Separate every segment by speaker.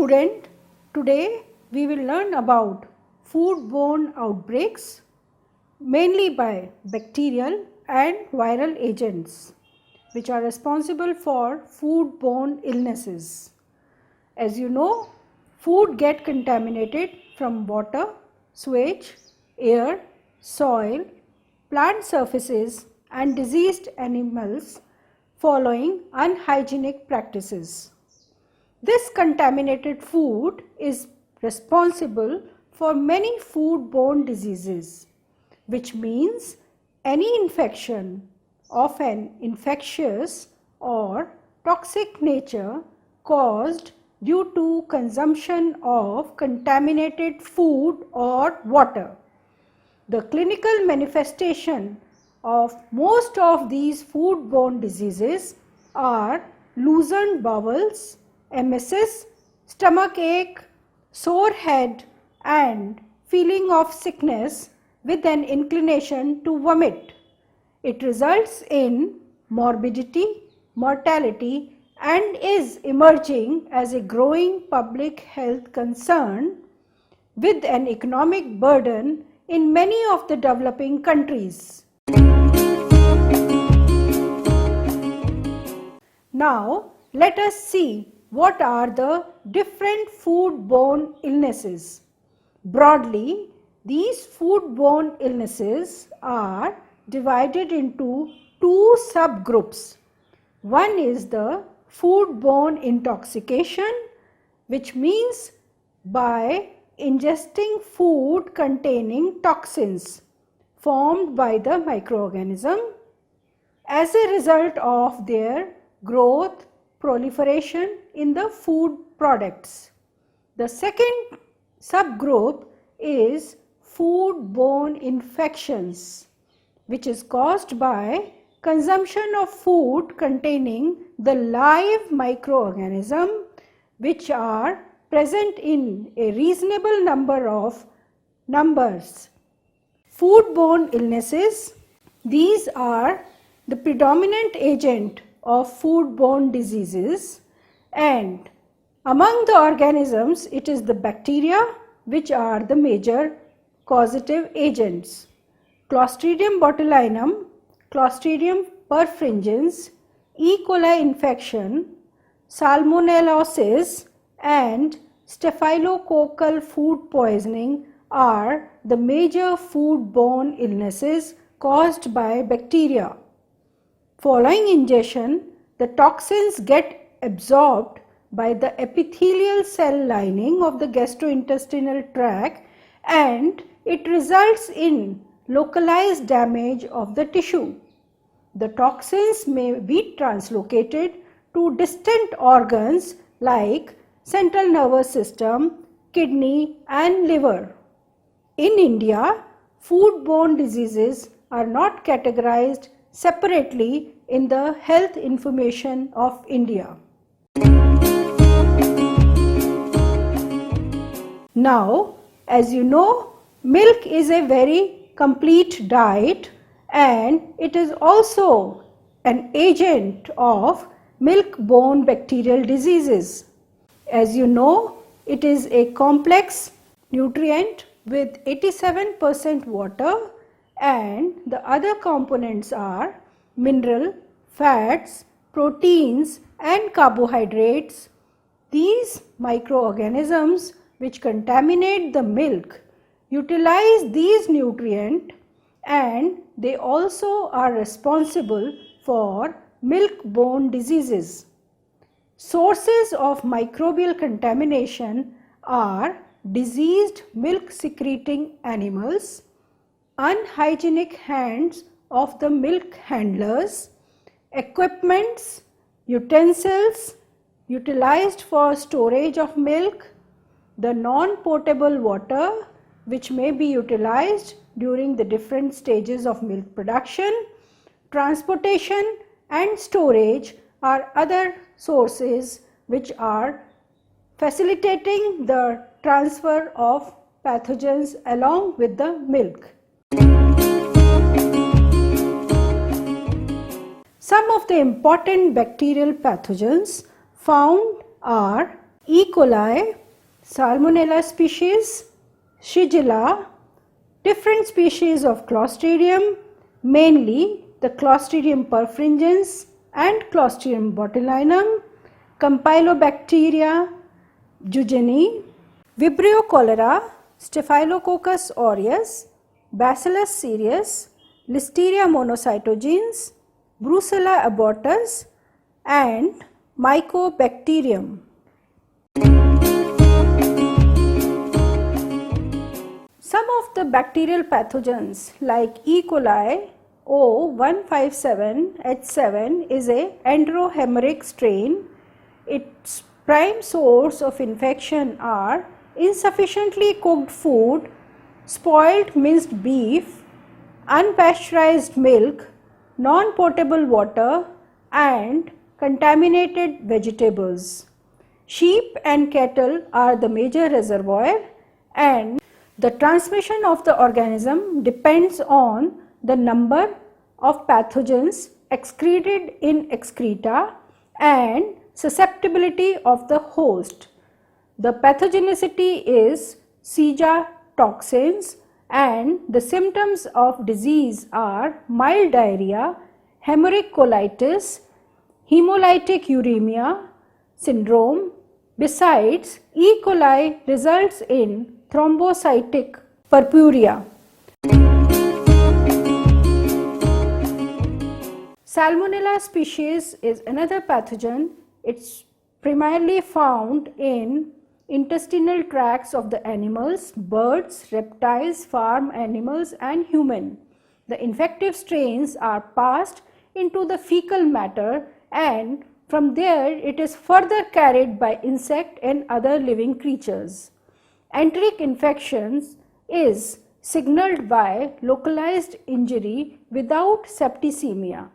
Speaker 1: student, today we will learn about foodborne outbreaks mainly by bacterial and viral agents which are responsible for foodborne illnesses. As you know, food gets contaminated from water, sewage, air, soil, plant surfaces and diseased animals following unhygienic practices. This contaminated food is responsible for many foodborne diseases, which means any infection of an infectious or toxic nature caused due to consumption of contaminated food or water. The clinical manifestation of most of these foodborne diseases are loosened bowels, emesis, stomach ache, sore head and feeling of sickness with an inclination to vomit. It results in morbidity, mortality and is emerging as a growing public health concern with an economic burden in many of the developing countries. Now, let us see what are the different foodborne illnesses. Broadly, these foodborne illnesses are divided into two subgroups. One is the foodborne intoxication, which means by ingesting food containing toxins formed by the microorganism as a result of their growth, proliferation in the food products. The second subgroup is foodborne infections, which is caused by consumption of food containing the live microorganism which are present in a reasonable numbers. Foodborne illnesses, these are the predominant agent of foodborne diseases, and among the organisms it is the bacteria which are the major causative agents. Clostridium botulinum, Clostridium perfringens, E. coli infection, salmonellosis and staphylococcal food poisoning are the major foodborne illnesses caused by bacteria. Following ingestion, the toxins get absorbed by the epithelial cell lining of the gastrointestinal tract and it results in localized damage of the tissue. The toxins may be translocated to distant organs like central nervous system, kidney and liver. In India, foodborne diseases are not categorized separately in the Health Information of India. Now, as you know, milk is a very complete diet and it is also an agent of milk-borne bacterial diseases. As you know, it is a complex nutrient with 87% water and the other components are mineral, fats, proteins and carbohydrates. These microorganisms which contaminate the milk utilize these nutrients and they also are responsible for milk-borne diseases. Sources of microbial contamination are diseased milk secreting animals, unhygienic hands of the milk handlers, equipments, utensils utilized for storage of milk, the non-potable water which may be utilized during the different stages of milk production, transportation and storage are other sources which are facilitating the transfer of pathogens along with the milk. Some of the important bacterial pathogens found are E. coli, Salmonella species, Shigella, different species of Clostridium, mainly the Clostridium perfringens and Clostridium botulinum, Campylobacteria jejuni, Vibrio cholera, Staphylococcus aureus, Bacillus cereus, Listeria monocytogenes, Brucella abortus and Mycobacterium. Some of the bacterial pathogens like E. coli O157H7 is a enterohemorrhagic strain. Its prime source of infection are insufficiently cooked food, spoiled minced beef, unpasteurized milk, non-potable water and contaminated vegetables. Sheep and cattle are the major reservoir, and the transmission of the organism depends on the number of pathogens excreted in excreta and susceptibility of the host. The pathogenicity is SIJA toxins, and the symptoms of disease are mild diarrhea, hemorrhagic colitis, hemolytic uremia syndrome. Besides, E. coli results in thrombocytic purpura. Salmonella species is another pathogen. It's primarily found in intestinal tracts of the animals, birds, reptiles, farm animals and human. The infective strains are passed into the fecal matter, and from there it is further carried by insect and other living creatures. Enteric infections is signaled by localized injury without septicemia.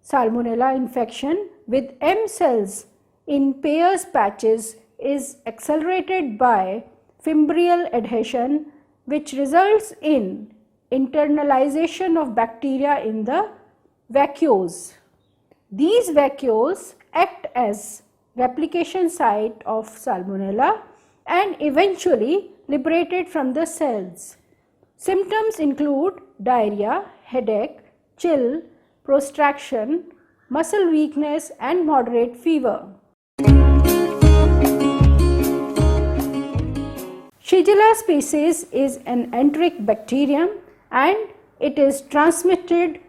Speaker 1: Salmonella infection with M cells in Peyer's patches is accelerated by fimbrial adhesion, which results in internalization of bacteria in the vacuoles. These vacuoles act as replication site of Salmonella and eventually liberated from the cells. Symptoms include diarrhea, headache, chill, prostraction, muscle weakness and moderate fever. Shigella species is an enteric bacterium, and it is transmitted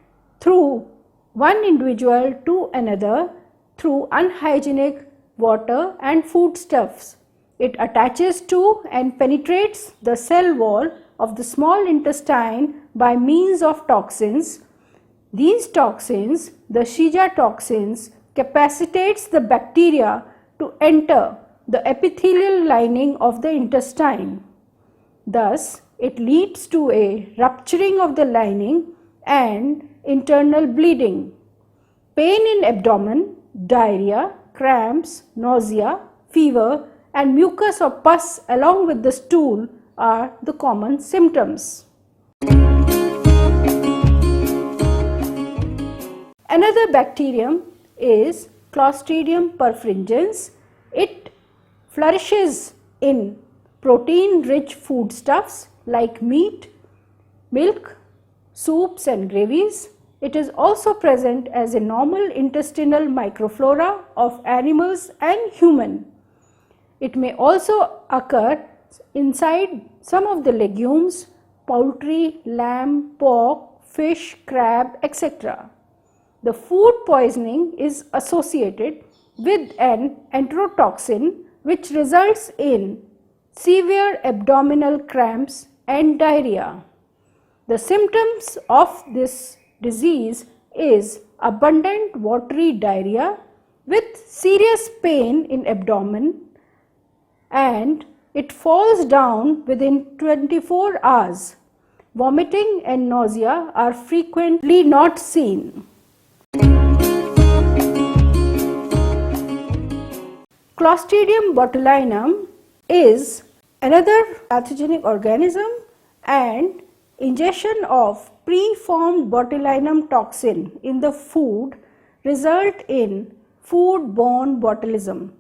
Speaker 1: through one individual to another through unhygienic water and foodstuffs. It attaches to and penetrates the cell wall of the small intestine by means of toxins. These toxins, the Shigella toxins, capacitates the bacteria to enter the epithelial lining of the intestine. Thus, it leads to a rupturing of the lining and internal bleeding. Pain in abdomen, diarrhea, cramps, nausea, fever and mucus or pus along with the stool are the common symptoms. Another bacterium is Clostridium perfringens. It flourishes in protein-rich foodstuffs like meat, milk, soups and gravies. It is also present as a normal intestinal microflora of animals and human. It may also occur inside some of the legumes, poultry, lamb, pork, fish, crab, etc. The food poisoning is associated with an enterotoxin, which results in severe abdominal cramps and diarrhea. The symptoms of this disease is abundant watery diarrhea with serious pain in abdomen, and it falls down within 24 hours. Vomiting and nausea are frequently not seen. Clostridium botulinum is another pathogenic organism, and ingestion of preformed botulinum toxin in the food result in food-borne botulism.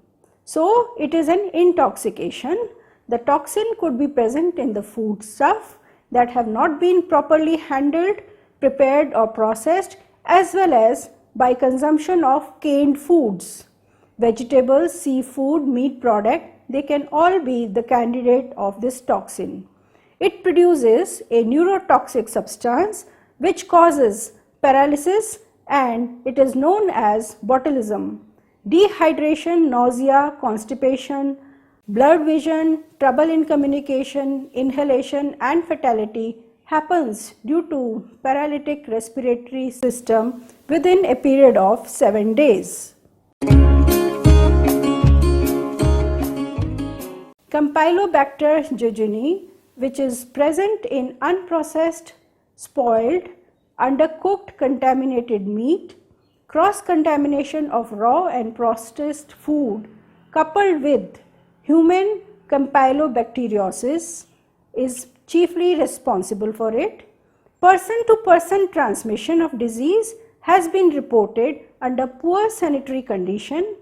Speaker 1: So it is an intoxication. The toxin could be present in the foodstuff that have not been properly handled, prepared or processed, as well as by consumption of canned foods. Vegetables, seafood, meat product, they can all be the candidate of this toxin. It produces a neurotoxic substance which causes paralysis, and it is known as botulism. Dehydration, nausea, constipation, blurred vision, trouble in communication, inhalation and fatality happens due to paralytic respiratory system within a period of 7 days. Campylobacter jejuni, which is present in unprocessed, spoiled, undercooked contaminated meat, cross-contamination of raw and processed food coupled with human campylobacteriosis is chiefly responsible for it. Person-to-person transmission of disease has been reported under poor sanitary condition.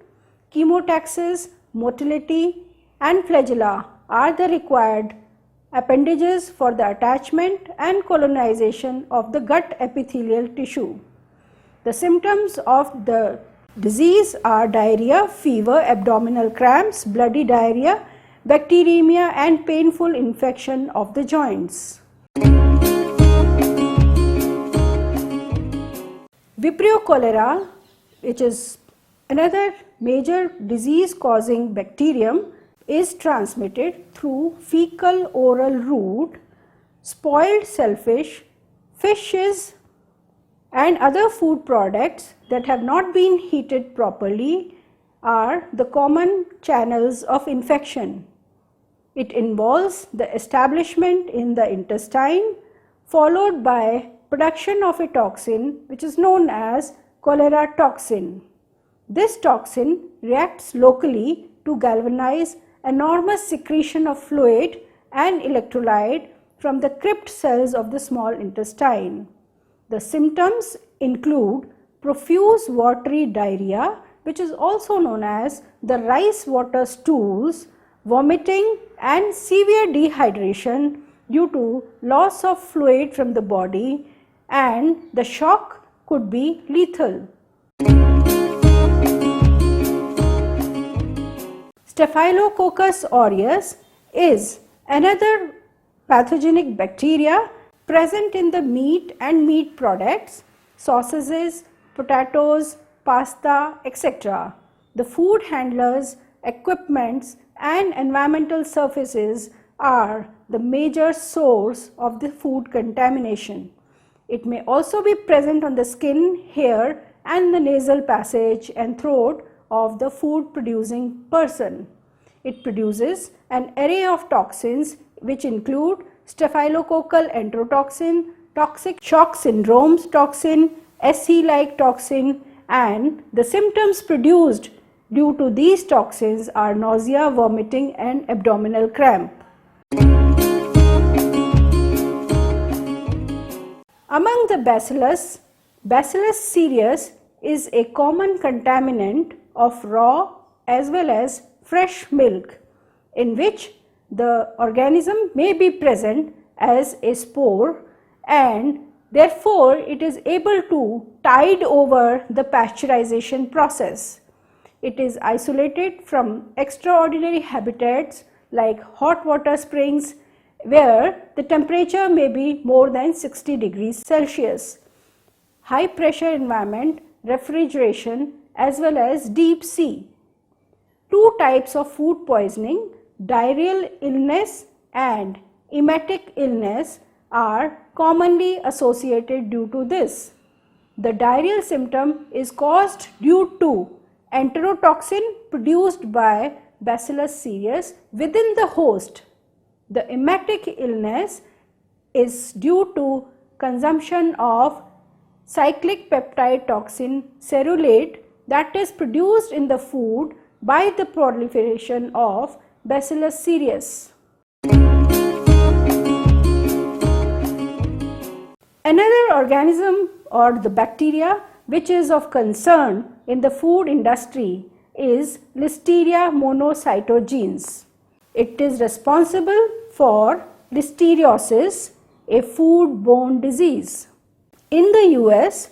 Speaker 1: Chemotaxis, motility and flagella are the required appendages for the attachment and colonization of the gut epithelial tissue. The symptoms of the disease are diarrhea, fever, abdominal cramps, bloody diarrhea, bacteremia and painful infection of the joints. Vibrio cholera, which is another major disease causing bacterium, is transmitted through fecal oral route. Spoiled shellfish, fishes and other food products that have not been heated properly are the common channels of infection. It involves the establishment in the intestine followed by production of a toxin which is known as cholera toxin. This toxin reacts locally to galvanize enormous secretion of fluid and electrolyte from the crypt cells of the small intestine. The symptoms include profuse watery diarrhea, which is also known as the rice water stools, vomiting and severe dehydration due to loss of fluid from the body, and the shock could be lethal. Staphylococcus aureus is another pathogenic bacteria present in the meat and meat products, sausages, potatoes, pasta, etc. The food handlers, equipments and environmental surfaces are the major source of the food contamination. It may also be present on the skin, hair and the nasal passage and throat of the food producing person. It produces an array of toxins which include staphylococcal enterotoxin, toxic shock syndromes toxin, SC-like toxin, and the symptoms produced due to these toxins are nausea, vomiting and abdominal cramp. Among the bacillus, Bacillus cereus is a common contaminant of raw as well as fresh milk, in which the organism may be present as a spore, and therefore it is able to tide over the pasteurization process. It is isolated from extraordinary habitats like hot water springs, where the temperature may be more than 60 degrees Celsius, high pressure environment, refrigeration as well as deep sea. Two types of food poisoning, diarrheal illness and emetic illness, are commonly associated due to this. The diarrheal symptom is caused due to enterotoxin produced by Bacillus cereus within the host. The emetic illness is due to consumption of cyclic peptide toxin cerulate that is produced in the food by the proliferation of Bacillus cereus. Another organism or the bacteria which is of concern in the food industry is Listeria monocytogenes. It is responsible for listeriosis, a foodborne disease. In the US,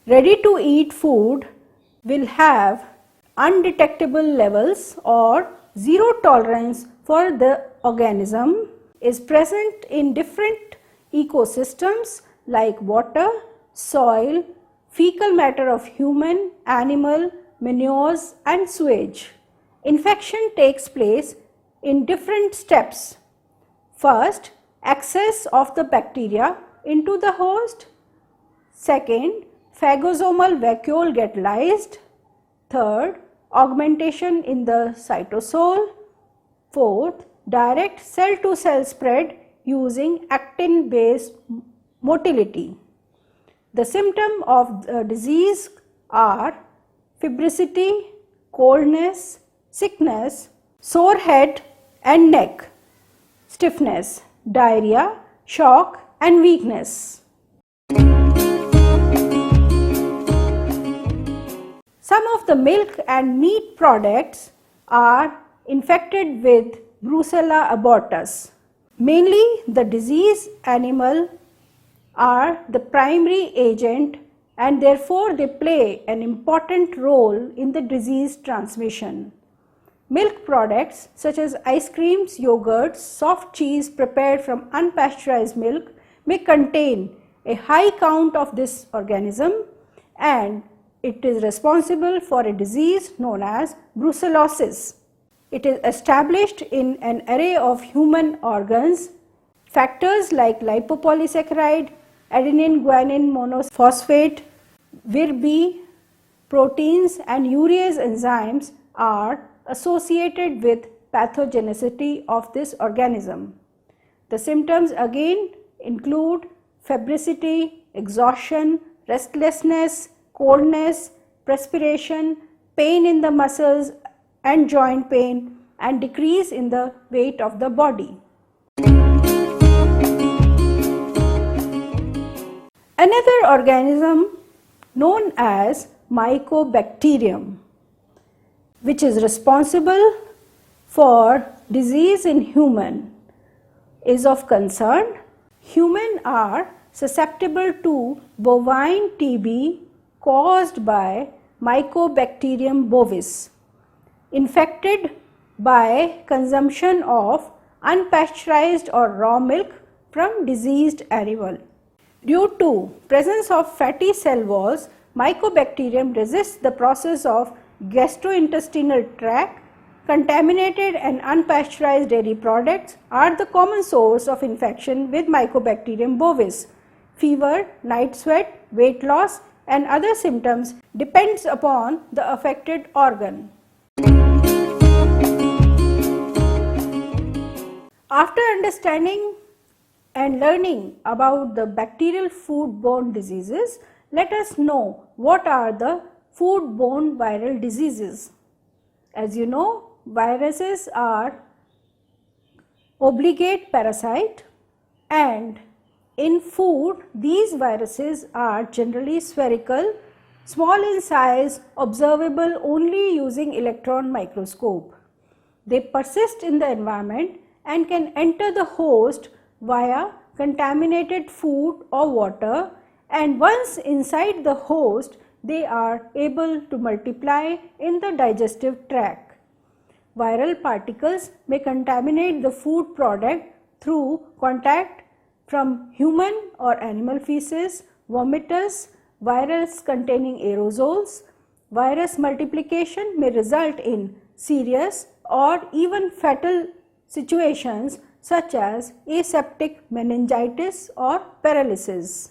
Speaker 1: ready-to-eat food will have undetectable levels or zero tolerance for the organism is present in different ecosystems like water, soil, fecal matter of human, animal, manures and sewage. Infection takes place in different steps. First, access of the bacteria into the host. Second, phagosomal vacuole get lysed. Third, augmentation in the cytosol. Fourth, direct cell-to-cell spread using actin-based motility. The symptoms of the disease are fibrosity, coldness, sickness, sore head and neck, stiffness, diarrhea, shock and weakness. Some of the milk and meat products are infected with Brucella abortus. Mainly the diseased animal are the primary agent and therefore they play an important role in the disease transmission. Milk products such as ice creams, yogurts, soft cheese prepared from unpasteurized milk may contain a high count of this organism and it is responsible for a disease known as brucellosis. It is established in an array of human organs. Factors like lipopolysaccharide, adenine guanine monophosphate, VIR-B proteins and urease enzymes are associated with pathogenicity of this organism. The symptoms again include fibrosity, exhaustion, restlessness, coldness, perspiration, pain in the muscles and joint pain and decrease in the weight of the body. Another organism known as Mycobacterium, which is responsible for disease in human, is of concern. Humans are susceptible to bovine TB caused by Mycobacterium bovis, infected by consumption of unpasteurized or raw milk from diseased animal. Due to presence of fatty cell walls, Mycobacterium resists the process of gastrointestinal tract. Contaminated and unpasteurized dairy products are the common source of infection with Mycobacterium bovis. Fever, night sweat, weight loss and other symptoms depends upon the affected organ. After understanding and learning about the bacterial foodborne diseases, let us know what are the foodborne viral diseases. As you know, viruses are obligate parasite and in food these viruses are generally spherical, small in size, observable only using electron microscope. They persist in the environment and can enter the host via contaminated food or water, and once inside the host they are able to multiply in the digestive tract. Viral particles may contaminate the food product through contact from human or animal feces, vomitus, virus containing aerosols. Virus multiplication may result in serious or even fatal situations such as aseptic meningitis or paralysis.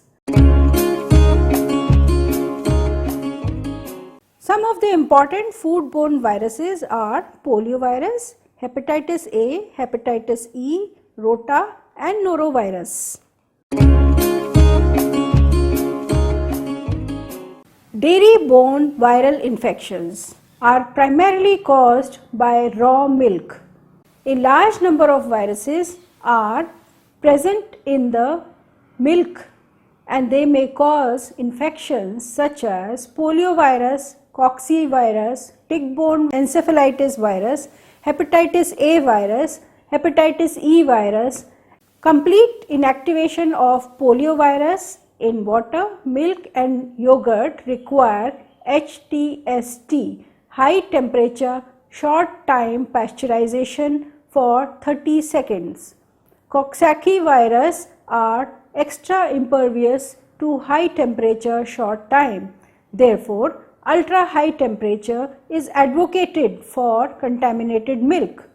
Speaker 1: Some of the important foodborne viruses are poliovirus, hepatitis A, hepatitis E, rota and norovirus. Dairy-borne viral infections are primarily caused by raw milk. A large number of viruses are present in the milk and they may cause infections such as poliovirus, coccivirus, tick-borne encephalitis virus, hepatitis A virus, hepatitis E virus, complete inactivation of poliovirus in water, milk and yogurt require HTST, high temperature short time pasteurization for 30 seconds. Coxsackie virus are extra impervious to high temperature short time. Therefore, ultra high temperature is advocated for contaminated milk.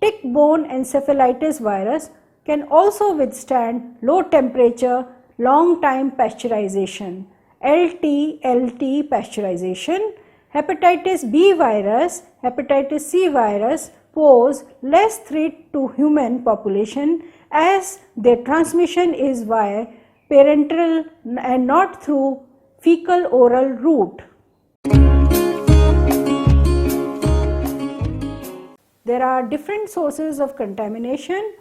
Speaker 1: Tick-borne encephalitis virus can also withstand low temperature long time pasteurization, LT pasteurization. Hepatitis B virus, hepatitis C virus pose less threat to human population as their transmission is via parenteral and not through fecal oral route. There are different sources of contamination.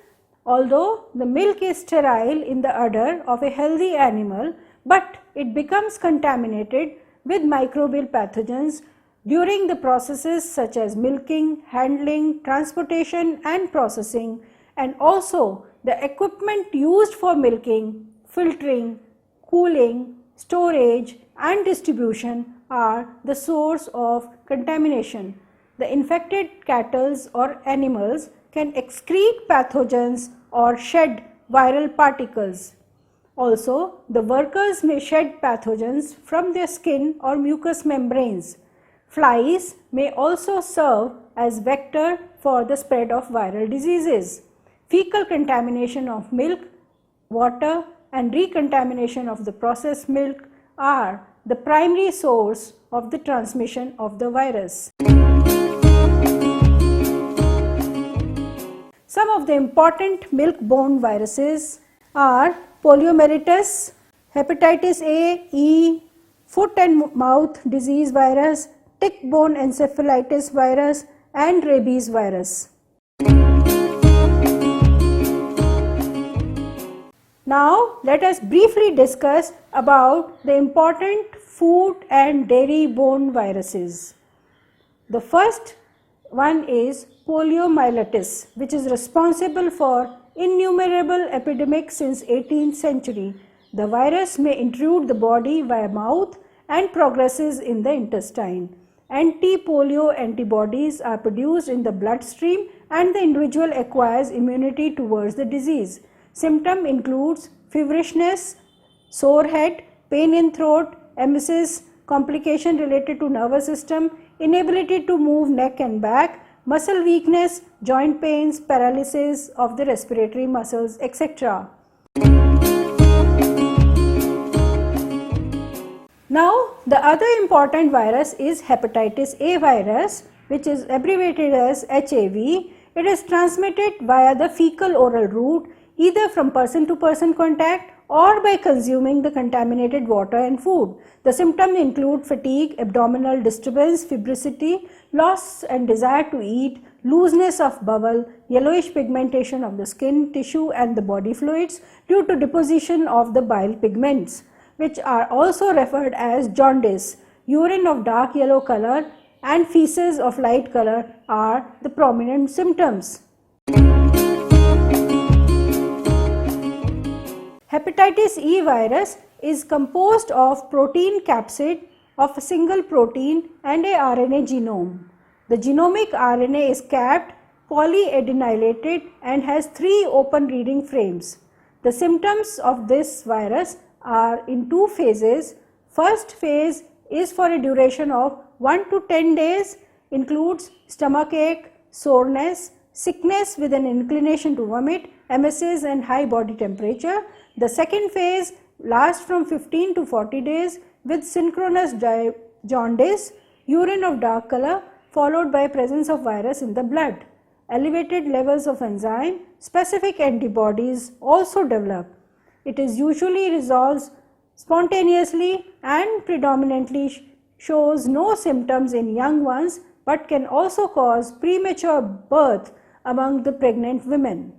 Speaker 1: Although the milk is sterile in the udder of a healthy animal, but it becomes contaminated with microbial pathogens during the processes such as milking, handling, transportation and processing, and also the equipment used for milking, filtering, cooling, storage and distribution are the source of contamination. The infected cattle or animals can excrete pathogens or shed viral particles. Also, the workers may shed pathogens from their skin or mucous membranes. Flies may also serve as vector for the spread of viral diseases. Fecal contamination of milk, water and recontamination of the processed milk are the primary source of the transmission of the virus. Some of the important milk-borne viruses are poliomyelitis, hepatitis A, E, foot and mouth disease virus, tick-borne encephalitis virus and rabies virus. Now let us briefly discuss about the important food and dairy-borne viruses. The first one is poliomyelitis, which is responsible for innumerable epidemics since 18th century. The virus may intrude the body via mouth and progresses in the intestine. Anti-polio antibodies are produced in the bloodstream and the individual acquires immunity towards the disease. Symptom includes feverishness, sore head, pain in throat, emesis, complication related to nervous system, inability to move neck and back, muscle weakness, joint pains, paralysis of the respiratory muscles, etc. Now, the other important virus is hepatitis A virus, which is abbreviated as HAV. It is transmitted via the fecal oral route, either from person to person contact or by consuming the contaminated water and food. The symptoms include fatigue, abdominal disturbance, fibrosity, loss and desire to eat, looseness of bowel, yellowish pigmentation of the skin, tissue and the body fluids due to deposition of the bile pigments, which are also referred as jaundice. Urine of dark yellow color and feces of light color are the prominent symptoms. Hepatitis E virus is composed of protein capsid of a single protein and a RNA genome. The genomic RNA is capped, polyadenylated and has 3 open reading frames. The symptoms of this virus are in 2 phases. First phase is for a duration of 1 to 10 days, includes stomachache, soreness, sickness with an inclination to vomit, emesis and high body temperature. The second phase lasts from 15 to 40 days with synchronous jaundice, urine of dark color followed by presence of virus in the blood. Elevated levels of enzyme specific antibodies also develop. It is usually resolves spontaneously and predominantly shows no symptoms in young ones, but can also cause premature birth among the pregnant women.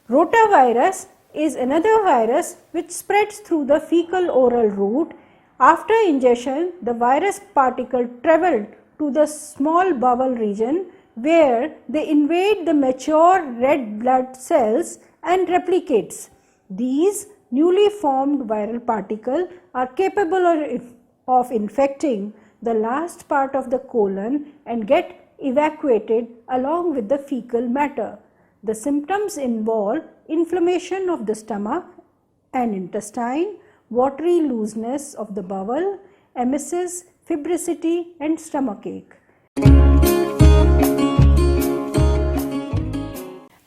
Speaker 1: Rotavirus is another virus which spreads through the fecal oral route. After ingestion, the virus particle travel to the small bowel region where they invade the mature red blood cells and replicates. These newly formed viral particles are capable of infecting the last part of the colon and get evacuated along with the fecal matter. The symptoms involve inflammation of the stomach and intestine, watery looseness of the bowel, emesis, fibrosity and stomachache.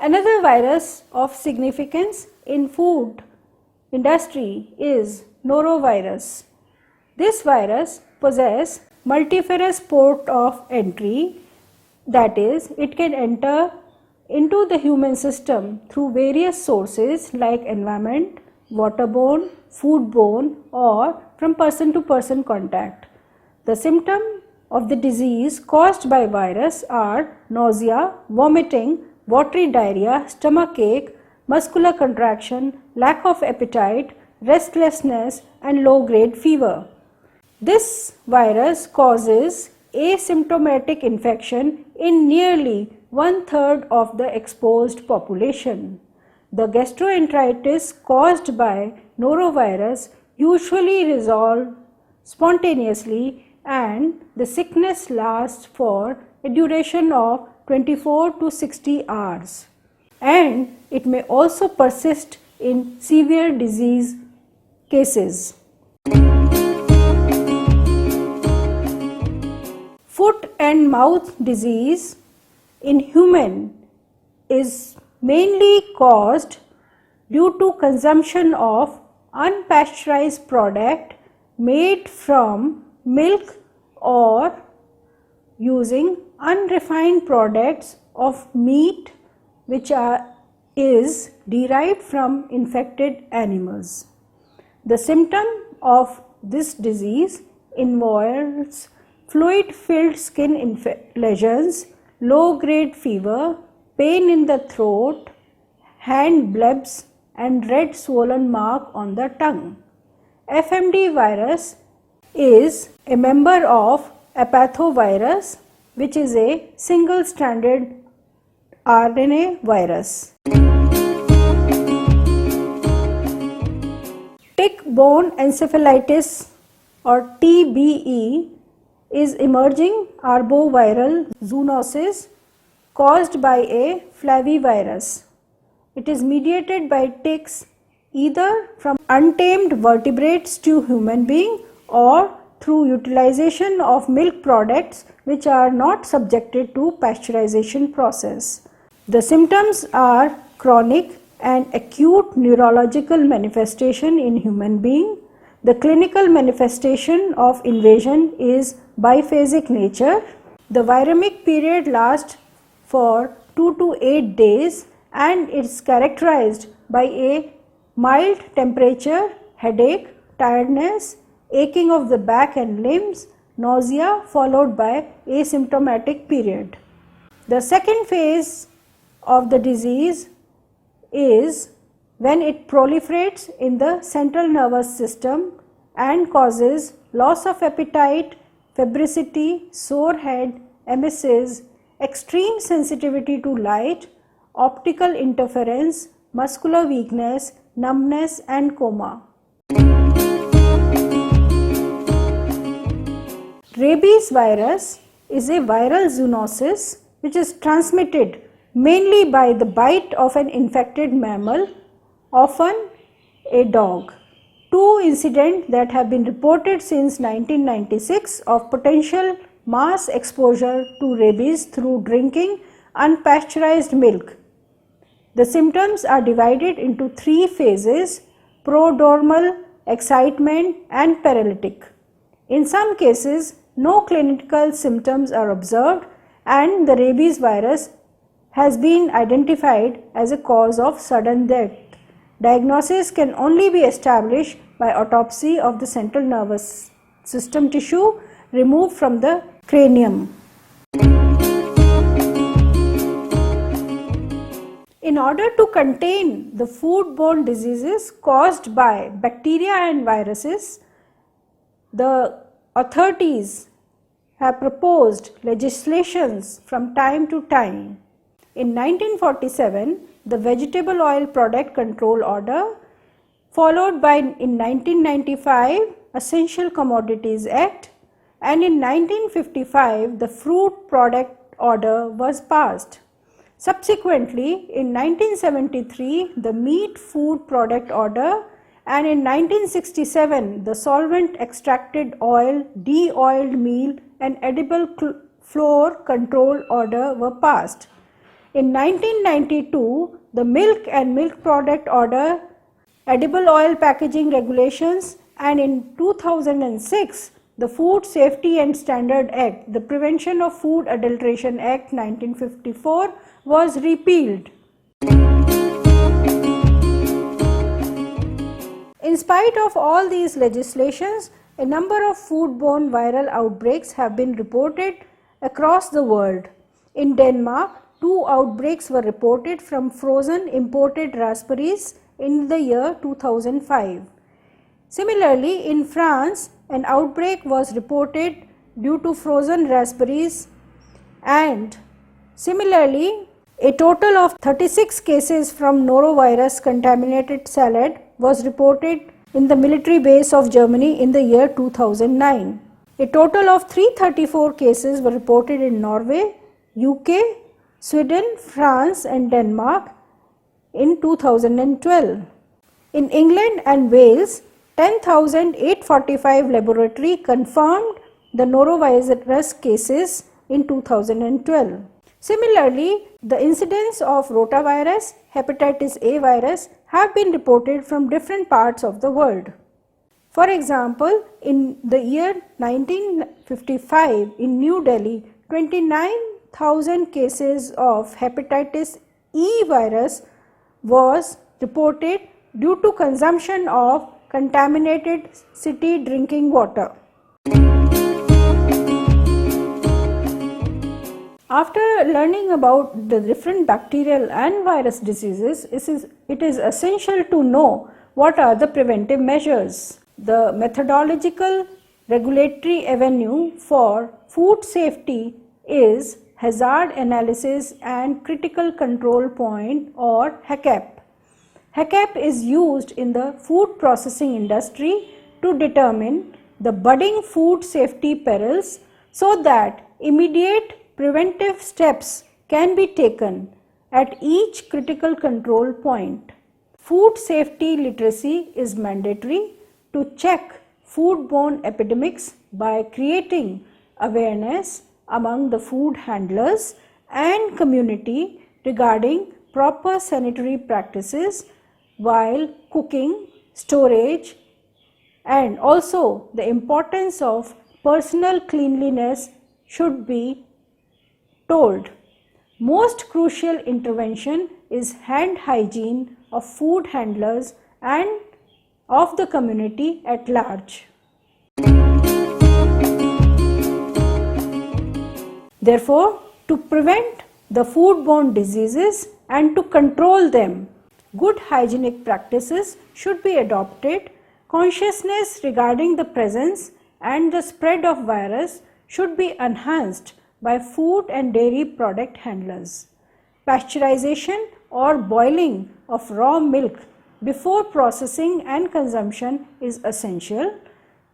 Speaker 1: Another virus of significance in food industry is norovirus. This virus possesses multifarious port of entry, that is, it can enter into the human system through various sources like environment, waterborne, foodborne or from person to person contact. The symptoms of the disease caused by virus are nausea, vomiting, watery diarrhea, stomachache, muscular contraction, lack of appetite, restlessness and low grade fever. This virus causes asymptomatic infection in nearly 1/3 of the exposed population. The gastroenteritis caused by norovirus usually resolves spontaneously and the sickness lasts for a duration of 24 to 60 hours, and it may also persist in severe disease cases. Foot and mouth disease in human is mainly caused due to consumption of unpasteurized product made from milk or using unrefined products of meat which is derived from infected animals. The symptom of this disease involves fluid filled skin lesions, low grade fever, pain in the throat, hand blebs and red swollen mark on the tongue. FMD virus is a member of apathovirus, which is a single stranded RNA virus. Tick-borne encephalitis or TBE is emerging arboviral zoonosis caused by a flavivirus. It is mediated by ticks either from untamed vertebrates to human being or through utilization of milk products which are not subjected to pasteurization process. The symptoms are chronic and acute neurological manifestation in human being. The clinical manifestation of invasion is biphasic nature. The viremic period lasts for 2 to 8 days and is characterized by a mild temperature, headache, tiredness, aching of the back and limbs, nausea followed by asymptomatic period. The second phase of the disease is when it proliferates in the central nervous system and causes loss of appetite, fibrosity, sore head, emesis, extreme sensitivity to light, optical interference, muscular weakness, numbness and coma. Rabies virus is a viral zoonosis which is transmitted mainly by the bite of an infected mammal, often a dog. Two incidents that have been reported since 1996 of potential mass exposure to rabies through drinking unpasteurized milk. The symptoms are divided into 3 phases: prodromal, excitement and paralytic. In some cases, no clinical symptoms are observed and the rabies virus has been identified as a cause of sudden death. Diagnosis can only be established by autopsy of the central nervous system tissue removed from the cranium. In order to contain the foodborne diseases caused by bacteria and viruses, the authorities have proposed legislations from time to time. In 1947, the Vegetable Oil Product Control Order, followed by in 1995 Essential Commodities Act, and in 1955 the Fruit Product Order was passed. Subsequently, in 1973 the Meat Food Product Order, and in 1967 the Solvent Extracted Oil, De-oiled Meal and Edible Flour Control Order were passed. In 1992 the Milk and Milk Product Order, Edible Oil Packaging Regulations, and in 2006 the Food Safety and Standard Act, the Prevention of Food Adulteration Act 1954, was repealed. In spite of all these legislations, a number of foodborne viral outbreaks have been reported across the world. In Denmark, 2 outbreaks were reported from frozen imported raspberries in the year 2005. Similarly, in France, an outbreak was reported due to frozen raspberries, and similarly, a total of 36 cases from norovirus contaminated salad was reported in the military base of Germany in the year 2009. A total of 334 cases were reported in Norway, UK, Sweden, France and Denmark in 2012. In England and Wales, 10,845 laboratory confirmed the norovirus cases in 2012. Similarly, the incidence of rotavirus, hepatitis A virus have been reported from different parts of the world. For example, in the year 1955 in New Delhi, 29,000 cases of hepatitis E virus was reported due to consumption of contaminated city drinking water. After learning about the different bacterial and virus diseases, it is essential to know what are the preventive measures. The methodological regulatory avenue for food safety is Hazard Analysis and Critical Control Point, or HACCP. HACCP is used in the food processing industry to determine the budding food safety perils so that immediate preventive steps can be taken at each critical control point. Food safety literacy is mandatory to check foodborne epidemics by creating awareness among the food handlers and community regarding proper sanitary practices while cooking, storage, and also the importance of personal cleanliness should be told. Most crucial intervention is hand hygiene of food handlers and of the community at large. Therefore, to prevent the foodborne diseases and to control them, good hygienic practices should be adopted. Consciousness regarding the presence and the spread of virus should be enhanced by food and dairy product handlers. Pasteurization or boiling of raw milk before processing and consumption is essential.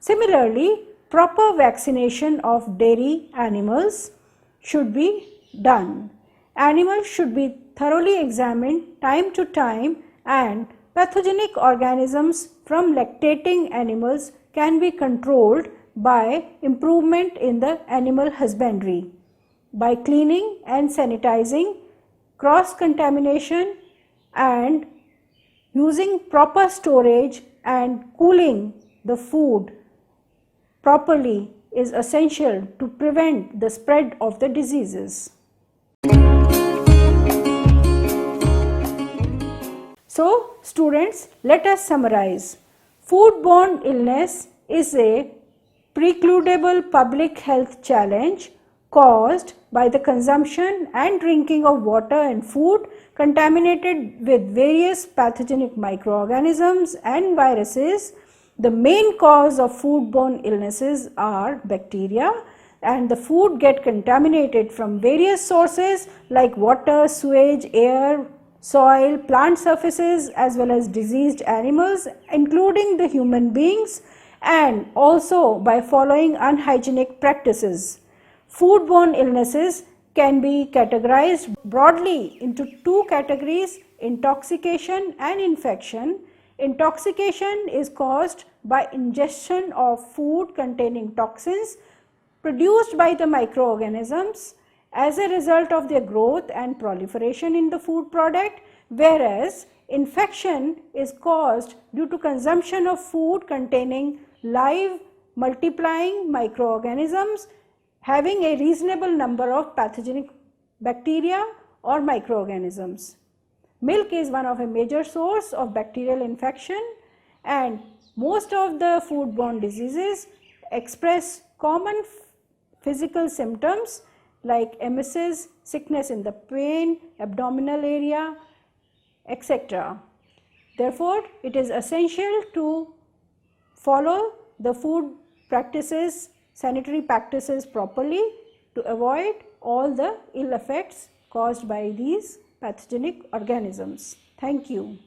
Speaker 1: Similarly, proper vaccination of dairy animals should be done. Animals should be thoroughly examined time to time, and pathogenic organisms from lactating animals can be controlled by improvement in the animal husbandry, by cleaning and sanitizing, cross-contamination, and using proper storage and cooling the food properly is essential to prevent the spread of the diseases. So, students, let us summarize. Foodborne illness is a precludable public health challenge caused by the consumption and drinking of water and food contaminated with various pathogenic microorganisms and viruses. The main cause of foodborne illnesses are bacteria, and the food get contaminated from various sources like water, sewage, air, soil, plant surfaces, as well as diseased animals including the human beings, and also by following unhygienic practices. Foodborne illnesses can be categorized broadly into two categories: intoxication and infection. Intoxication is caused by ingestion of food containing toxins produced by the microorganisms as a result of their growth and proliferation in the food product, whereas infection is caused due to consumption of food containing live multiplying microorganisms having a reasonable number of pathogenic bacteria or microorganisms. Milk is one of a major source of bacterial infection, and most of the foodborne diseases express common physical symptoms like emesis, sickness in the pain, abdominal area, etc. Therefore, it is essential to follow the food practices, sanitary practices properly to avoid all the ill effects caused by these pathogenic organisms. Thank you.